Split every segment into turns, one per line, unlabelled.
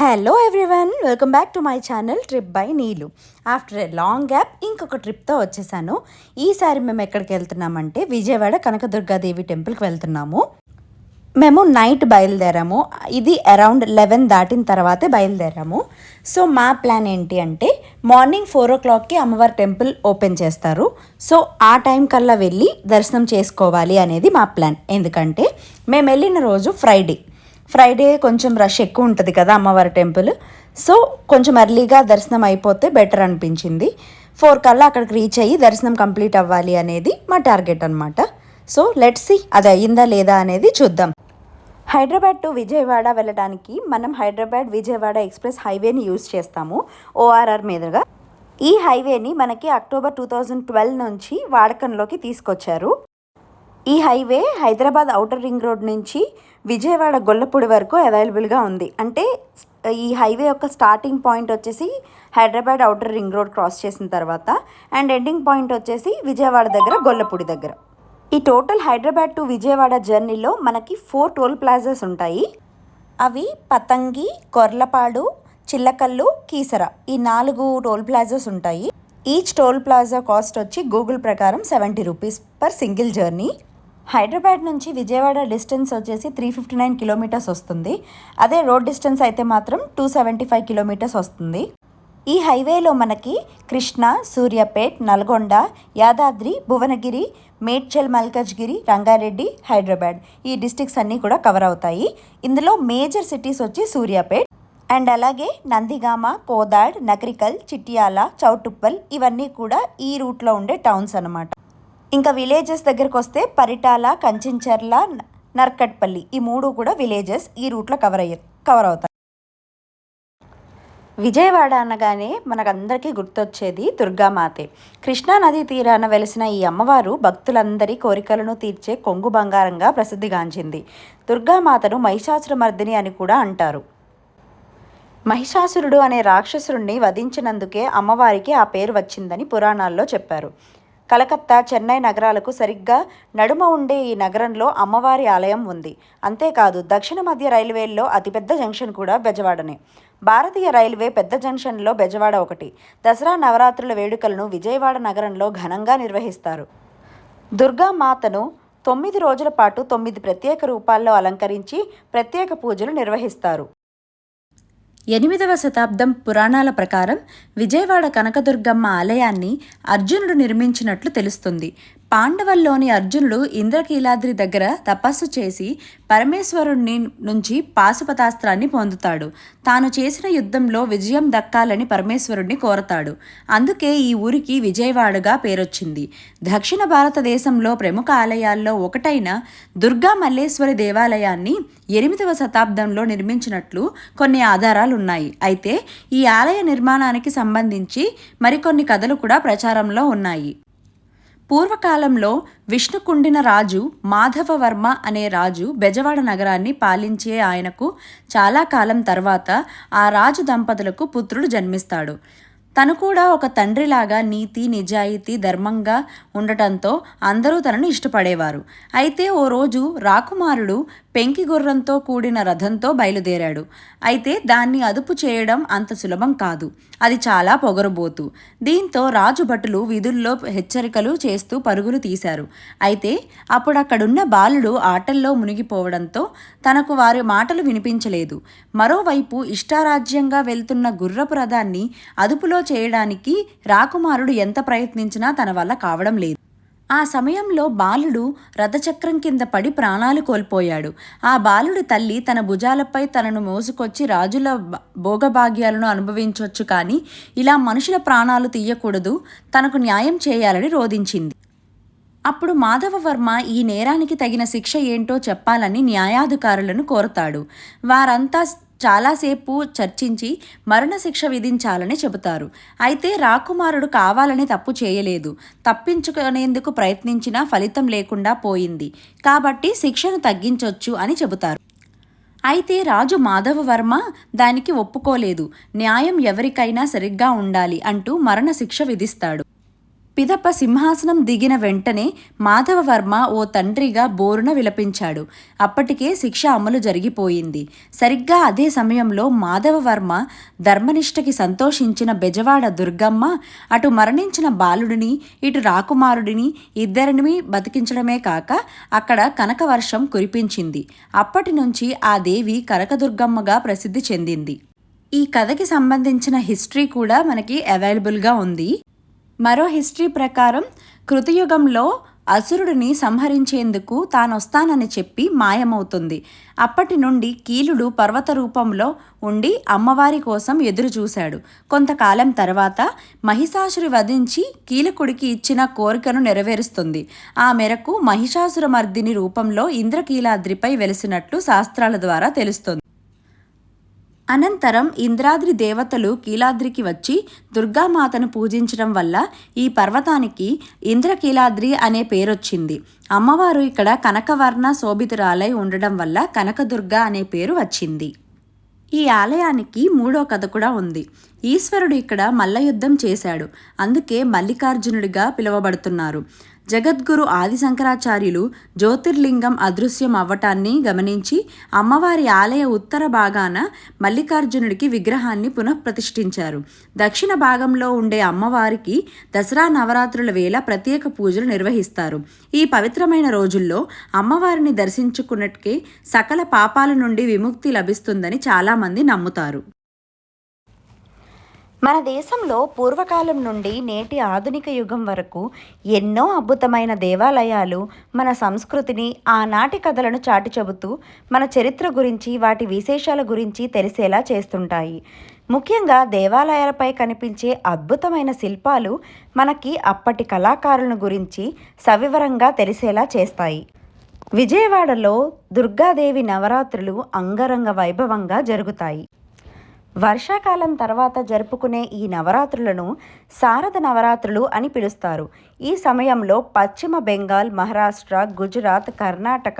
Hello everyone, welcome back to my channel trip by Neelu. After a long gap ఇంకొక ట్రిప్తో వచ్చేసాను. ఈసారి మేము ఎక్కడికి వెళ్తున్నామంటే విజయవాడ కనకదుర్గాదేవి టెంపుల్కి వెళ్తున్నాము. మేము నైట్ బయలుదేరాము. ఇది అరౌండ్ 11 దాటిన తర్వాతే బయలుదేరాము. సో మా ప్లాన్ ఏంటి అంటే మార్నింగ్ 4 o'clockకి అమ్మవారి టెంపుల్ ఓపెన్ చేస్తారు. సో ఆ టైం కల్లా వెళ్ళి దర్శనం చేసుకోవాలి అనేది మా ప్లాన్. ఎందుకంటే మేము వెళ్ళిన రోజు ఫ్రైడే కొంచెం రష్ ఎక్కువ ఉంటుంది కదా అమ్మవారి టెంపుల్. సో కొంచెం ఎర్లీగా దర్శనం అయిపోతే బెటర్ అనిపించింది. 4 కల్లా అక్కడికి రీచ్ అయ్యి దర్శనం కంప్లీట్ అవ్వాలి అనేది మా టార్గెట్ అనమాట. సో లెట్స్ సీ అది అయ్యిందా లేదా అనేది చూద్దాం. హైదరాబాద్ టు విజయవాడ వెళ్ళడానికి మనం హైదరాబాద్ విజయవాడ ఎక్స్ప్రెస్ హైవేని యూజ్ చేస్తాము, ఓఆర్ఆర్ మీదుగా. ఈ హైవేని మనకి అక్టోబర్ 2012 నుంచి వాడకంలోకి తీసుకొచ్చారు. ఈ highway Hyderabad outer ring road నుంచి విజయవాడ గొల్లపూడి వరకు అవైలబుల్గా ఉంది. అంటే ఈ హైవే యొక్క స్టార్టింగ్ పాయింట్ వచ్చేసి Hyderabad outer ring road cross చేసిన తర్వాత అండ్ ఎండింగ్ పాయింట్ వచ్చేసి విజయవాడ దగ్గర గొల్లపూడి దగ్గర. ఈ టోటల్ హైదరాబాద్ టు విజయవాడ జర్నీలో మనకి 4 టోల్ ప్లాజాస్ ఉంటాయి. అవి పతంగి, కొర్లపాడు, చిల్లకల్లు, కీసర, ఈ 4 టోల్ ప్లాజాస్ ఉంటాయి. ఈచ్ టోల్ ప్లాజా కాస్ట్ వచ్చి గూగుల్ ప్రకారం 70 rupees per single journey. Hyderabad నుంచి విజయవాడ డిస్టెన్స్ వచ్చేసి 359 కిలోమీటర్స్ వస్తుంది. అదే రోడ్ డిస్టెన్స్ అయితే మాత్రం 275 కిలోమీటర్స్ వస్తుంది. ఈ హైవేలో మనకి కృష్ణ, సూర్యాపేట్, నల్గొండ, యాదాద్రి, భువనగిరి, మేడ్చల్, మల్కజ్గిరి, రంగారెడ్డి, హైదరాబాద్ ఈ డిస్ట్రిక్ట్స్ అన్నీ కూడా కవర్ అవుతాయి. ఇందులో మేజర్ సిటీస్ వచ్చి సూర్యాపేట్ అండ్ అలాగే నందిగామ, కోదాడ్, నకరికల్, చిట్యాల, చౌటుప్పల్ ఇవన్నీ కూడా ఈ రూట్లో ఉండే టౌన్స్ అన్నమాట. ఇంకా విలేజెస్ దగ్గరకు వస్తే పరిటాల, కంచించర్ల, నర్కట్పల్లి ఈ 3 కూడా విలేజెస్ ఈ రూట్లో కవర్ అవుతాయి. విజయవాడ అనగానే మనకందరికీ గుర్తొచ్చేది దుర్గామాతే. కృష్ణా నదీ తీరాన వెలిసిన ఈ అమ్మవారు భక్తులందరి కోరికలను తీర్చే కొంగు బంగారంగా ప్రసిద్ధిగాంచింది. దుర్గామాతను మహిషాసురమర్దిని అని కూడా అంటారు. మహిషాసురుడు అనే రాక్షసుడిని వధించినందుకే అమ్మవారికి ఆ పేరు వచ్చిందని పురాణాల్లో చెప్పారు. కలకత్తా, చెన్నై నగరాలకు సరిగ్గా నడుమ ఉండే ఈ నగరంలో అమ్మవారి ఆలయం ఉంది. అంతేకాదు దక్షిణ మధ్య రైల్వేల్లో అతిపెద్ద జంక్షన్ కూడా బెజవాడనే. భారతీయ రైల్వే పెద్ద జంక్షన్లో బెజవాడ ఒకటి. దసరా నవరాత్రుల వేడుకలను విజయవాడ నగరంలో ఘనంగా నిర్వహిస్తారు. దుర్గామాతను 9 రోజుల పాటు 9 ప్రత్యేక రూపాల్లో అలంకరించి ప్రత్యేక పూజలు నిర్వహిస్తారు. 8వ శతాబ్దం పురాణాల ప్రకారం విజయవాడ కనకదుర్గమ్మ ఆలయాన్ని అర్జునుడు నిర్మించినట్లు తెలుస్తుంది. పాండవల్లోని అర్జునుడు ఇంద్రకీలాద్రి దగ్గర తపస్సు చేసి పరమేశ్వరుణ్ణి నుంచి పాశుపతాస్త్రాన్ని పొందుతాడు. తాను చేసిన యుద్ధంలో విజయం దక్కాలని పరమేశ్వరుణ్ణి కోరతాడు. అందుకే ఈ ఊరికి విజయవాడగా పేరొచ్చింది. దక్షిణ భారతదేశంలో ప్రముఖ ఆలయాల్లో ఒకటైన దుర్గా మల్లేశ్వరి దేవాలయాన్ని 8వ శతాబ్దంలో నిర్మించినట్లు కొన్ని ఆధారాలున్నాయి. అయితే ఈ ఆలయ నిర్మాణానికి సంబంధించి మరికొన్ని కథలు కూడా ప్రచారంలో ఉన్నాయి. పూర్వకాలంలో విష్ణుకుండిన రాజు మాధవవర్మ అనే రాజు బెజవాడ నగరాన్ని పాలించే ఆయనకు చాలా కాలం తర్వాత ఆ రాజు దంపతులకు పుత్రుడు జన్మిస్తాడు. తను కూడా ఒక తండ్రిలాగా నీతి, నిజాయితీ, ధర్మంగా ఉండటంతో అందరూ తనను ఇష్టపడేవారు. అయితే ఓ రోజు రాకుమారుడు పెంకి గుర్రంతో కూడిన రథంతో బయలుదేరాడు. అయితే దాన్ని అదుపు చేయడం అంత సులభం కాదు. అది చాలా పొగరుబోతు. దీంతో రాజు భటులు విధుల్లో హెచ్చరికలు చేస్తూ పరుగులు తీశారు. అయితే అప్పుడక్కడున్న బాలుడు ఆటల్లో మునిగిపోవడంతో తనకు వారి మాటలు వినిపించలేదు. మరోవైపు ఇష్టారాజ్యంగా వెళ్తున్న గుర్రపు రథాన్ని అదుపులో చేయడానికి రాకుమారుడు ఎంత ప్రయత్నించినా తన వల్ల కావడం లేదు. ఆ సమయంలో బాలుడు రథచక్రం కింద పడి ప్రాణాలు కోల్పోయాడు. ఆ బాలుడి తల్లి తన భుజాలపై తనను మోసుకొచ్చి రాజుల భోగభాగ్యాలను అనుభవించవచ్చు, కానీ ఇలా మనుషుల ప్రాణాలు తీయకూడదు, తనకు న్యాయం చేయాలని రోధించింది. అప్పుడు మాధవవర్మ ఈ నేరానికి తగిన శిక్ష ఏంటో చెప్పాలని న్యాయాధికారులను కోరతాడు. వారంతా చాలాసేపు చర్చించి మరణశిక్ష విధించాలని చెబుతారు. అయితే రాకుమారుడు కావాలని తప్పు చేయలేదు. తప్పించుకునేందుకు ప్రయత్నించినా ఫలితం లేకుండా పోయింది. కాబట్టి శిక్షను తగ్గించొచ్చు అని చెబుతారు. అయితే రాజు మాధవవర్మ దానికి ఒప్పుకోలేదు. న్యాయం ఎవరికైనా సరిగ్గా ఉండాలి అంటూ మరణశిక్ష విధిస్తాడు. పిదప సింహాసనం దిగిన వెంటనే మాధవవర్మ ఓ తండ్రిగా బోరున విలపించాడు. అప్పటికే శిక్ష అమలు జరిగిపోయింది. సరిగ్గా అదే సమయంలో మాధవవర్మ ధర్మనిష్టకి సంతోషించిన బెజవాడ దుర్గమ్మ అటు మరణించిన బాలుడిని, ఇటు రాకుమారుడిని ఇద్దరిని బతికించడమే కాక అక్కడ కనకవర్షం కురిపించింది. అప్పటి నుంచి ఆ దేవి కనకదుర్గమ్మగా ప్రసిద్ధి చెందింది. ఈ కథకి సంబంధించిన హిస్టరీ కూడా మనకి అవైలబుల్గా ఉంది. మరో హిస్టరీ ప్రకారం కృతయుగంలో అసురుడిని సంహరించేందుకు తానొస్తానని చెప్పి మాయమవుతుంది. అప్పటి నుండి కీలుడు పర్వత రూపంలో ఉండి అమ్మవారి కోసం ఎదురు చూశాడు. కొంతకాలం తర్వాత మహిషాసురి వధించి కీలకుడికి ఇచ్చిన కోరికను నెరవేరుస్తుంది. ఆ మేరకు మహిషాసురమర్దిని రూపంలో ఇంద్రకీలాద్రిపై వెలిసినట్లు శాస్త్రాల ద్వారా తెలుస్తుంది. అనంతరం ఇంద్రాద్రి దేవతలు కీలాద్రికి వచ్చి దుర్గామాతను పూజించడం వల్ల ఈ పర్వతానికి ఇంద్రకీలాద్రి అనే పేరొచ్చింది. అమ్మవారు ఇక్కడ కనకవర్ణ శోభితురాలై ఉండడం వల్ల కనకదుర్గ అనే పేరు వచ్చింది. ఈ ఆలయానికి మూడో కథ కూడా ఉంది. ఈశ్వరుడు ఇక్కడ మల్లయుద్ధం చేశాడు. అందుకే మల్లికార్జునుడిగా పిలువబడుతున్నారు. జగద్గురు ఆదిశంకరాచార్యులు జ్యోతిర్లింగం అదృశ్యం అవ్వటాన్ని గమనించి అమ్మవారి ఆలయ ఉత్తర భాగాన మల్లికార్జునుడికి విగ్రహాన్ని పునఃప్రతిష్ఠించారు. దక్షిణ భాగంలో ఉండే అమ్మవారికి దసరా నవరాత్రుల వేళ ప్రత్యేక పూజలు నిర్వహిస్తారు. ఈ పవిత్రమైన రోజుల్లో అమ్మవారిని దర్శించుకున్నట్కే సకల పాపాల నుండి విముక్తి లభిస్తుందని చాలామంది నమ్ముతారు. మన దేశంలో పూర్వకాలం నుండి నేటి ఆధునిక యుగం వరకు ఎన్నో అద్భుతమైన దేవాలయాలు మన సంస్కృతిని, ఆనాటి కథలను చాటి చెబుతూ మన చరిత్ర గురించి, వాటి విశేషాల గురించి తెలిసేలా చేస్తుంటాయి. ముఖ్యంగా దేవాలయాలపై కనిపించే అద్భుతమైన శిల్పాలు మనకి అప్పటి కళాకారులను గురించి సవివరంగా తెలిసేలా చేస్తాయి. విజయవాడలో దుర్గాదేవి నవరాత్రులు అంగరంగ వైభవంగా జరుగుతాయి. వర్షాకాలం తర్వాత జరుపుకునే ఈ నవరాత్రులను శారద నవరాత్రులు అని పిలుస్తారు. ఈ సమయంలో పశ్చిమ బెంగాల్, మహారాష్ట్ర, గుజరాత్, కర్ణాటక,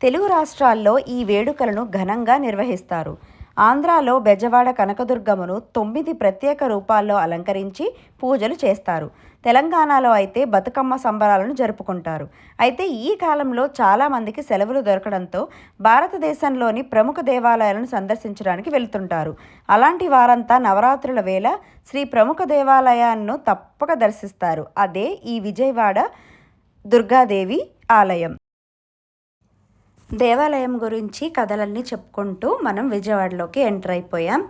తెలుగు రాష్ట్రాల్లో ఈ వేడుకలను ఘనంగా నిర్వహిస్తారు. ఆంధ్రాలో బెజవాడ కనకదుర్గమ్మను 9 ప్రత్యేక రూపాల్లో అలంకరించి పూజలు చేస్తారు. తెలంగాణలో అయితే బతుకమ్మ సంబరాలను జరుపుకుంటారు. అయితే ఈ కాలంలో చాలామందికి సెలవులు దొరకడంతో భారతదేశంలోని ప్రముఖ దేవాలయాలను సందర్శించడానికి వెళ్తుంటారు. అలాంటి వారంతా నవరాత్రుల వేళ శ్రీ ప్రముఖ దేవాలయాలను తప్పక దర్శిస్తారు. అదే ఈ విజయవాడ దుర్గాదేవి ఆలయం. దేవాలయం గురించి కథలన్నీ చెప్పుకుంటూ మనం విజయవాడలోకి ఎంటర్ అయిపోయాం.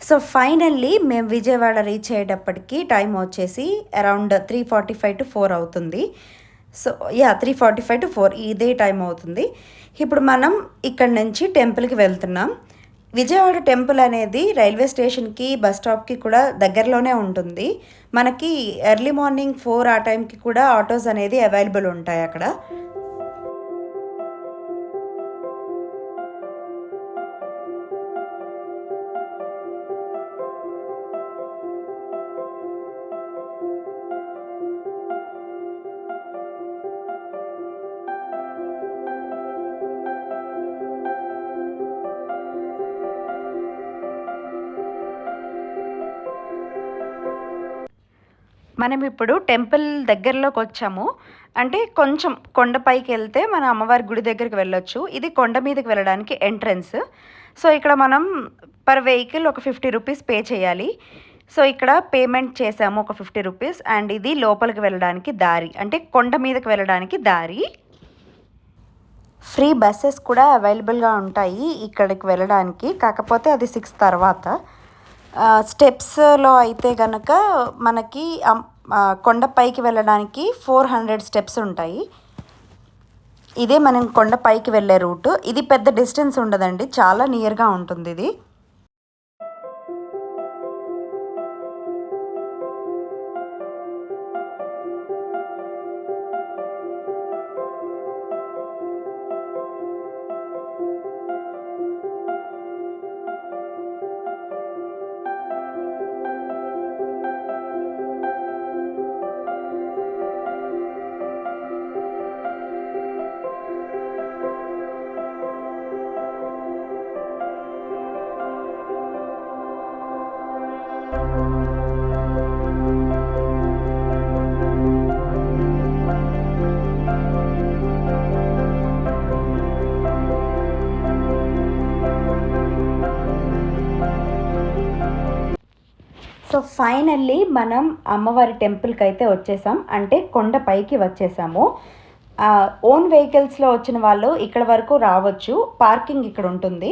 సో ఫైనల్లీ మేము విజయవాడ రీచ్ అయ్యేటప్పటికి టైం వచ్చేసి అరౌండ్ 3:45 to 4 అవుతుంది. సో 3:45 to 4 ఇదే టైం అవుతుంది. ఇప్పుడు మనం ఇక్కడి నుంచి టెంపుల్కి వెళ్తున్నాం. విజయవాడ టెంపుల్ అనేది రైల్వే స్టేషన్కి, బస్ స్టాప్కి కూడా దగ్గరలోనే ఉంటుంది. మనకి ఎర్లీ మార్నింగ్ 4 ఆ టైంకి కూడా ఆటోస్ అనేది అవైలబుల్ ఉంటాయి అక్కడ. మనం ఇప్పుడు టెంపుల్ దగ్గరలోకి వచ్చాము. అంటే కొంచెం కొండపైకి వెళ్తే మన అమ్మవారి గుడి దగ్గరికి వెళ్ళొచ్చు. ఇది కొండ మీదకి వెళ్ళడానికి ఎంట్రన్స్. సో ఇక్కడ మనం పర్ వెహికల్ ఒక 50 రూపీస్ పే చేయాలి. సో ఇక్కడ పేమెంట్ చేసాము ఒక 50 రూపీస్. అండ్ ఇది లోపలికి వెళ్ళడానికి దారి, అంటే కొండ మీదకి వెళ్ళడానికి దారి. ఫ్రీ బస్సెస్ కూడా అవైలబుల్గా ఉంటాయి ఇక్కడికి వెళ్ళడానికి. కాకపోతే అది 6 తర్వాత. స్టెప్స్లో అయితే కనుక మనకి కొండపైకి వెళ్ళడానికి 400 స్టెప్స్ ఉంటాయి. ఇదే మనం కొండపైకి వెళ్ళే రూట్. ఇది పెద్ద డిస్టెన్స్ ఉండదండి, చాలా నియర్గా ఉంటుంది ఇది. సో ఫైనల్లీ మనం అమ్మవారి టెంపుల్కి అయితే వచ్చేసాం, అంటే కొండ పైకి వచ్చేసాము. ఓన్ వెహికల్స్లో వచ్చిన వాళ్ళు ఇక్కడ వరకు రావచ్చు, పార్కింగ్ ఇక్కడ ఉంటుంది.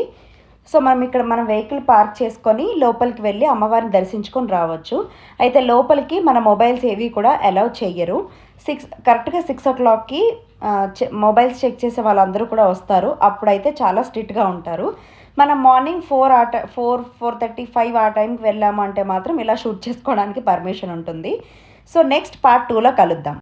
సో మనం వెహికల్ పార్క్ చేసుకొని లోపలికి వెళ్ళి అమ్మవారిని దర్శించుకొని రావచ్చు. అయితే లోపలికి మన మొబైల్స్ ఏవి కూడా అలౌ చెయ్యరు. కరెక్ట్గా 6 o'clockకి మొబైల్స్ చెక్ చేసే వాళ్ళందరూ కూడా వస్తారు. అప్పుడైతే చాలా స్ట్రిక్ట్గా ఉంటారు. మనం మార్నింగ్ 4:30, 5 ఆ టైంకి వెళ్ళాము అంటే మాత్రం ఇలా షూట్ చేసుకోవడానికి పర్మిషన్ ఉంటుంది. సో నెక్స్ట్ పార్ట్ 2లో కలుద్దాం.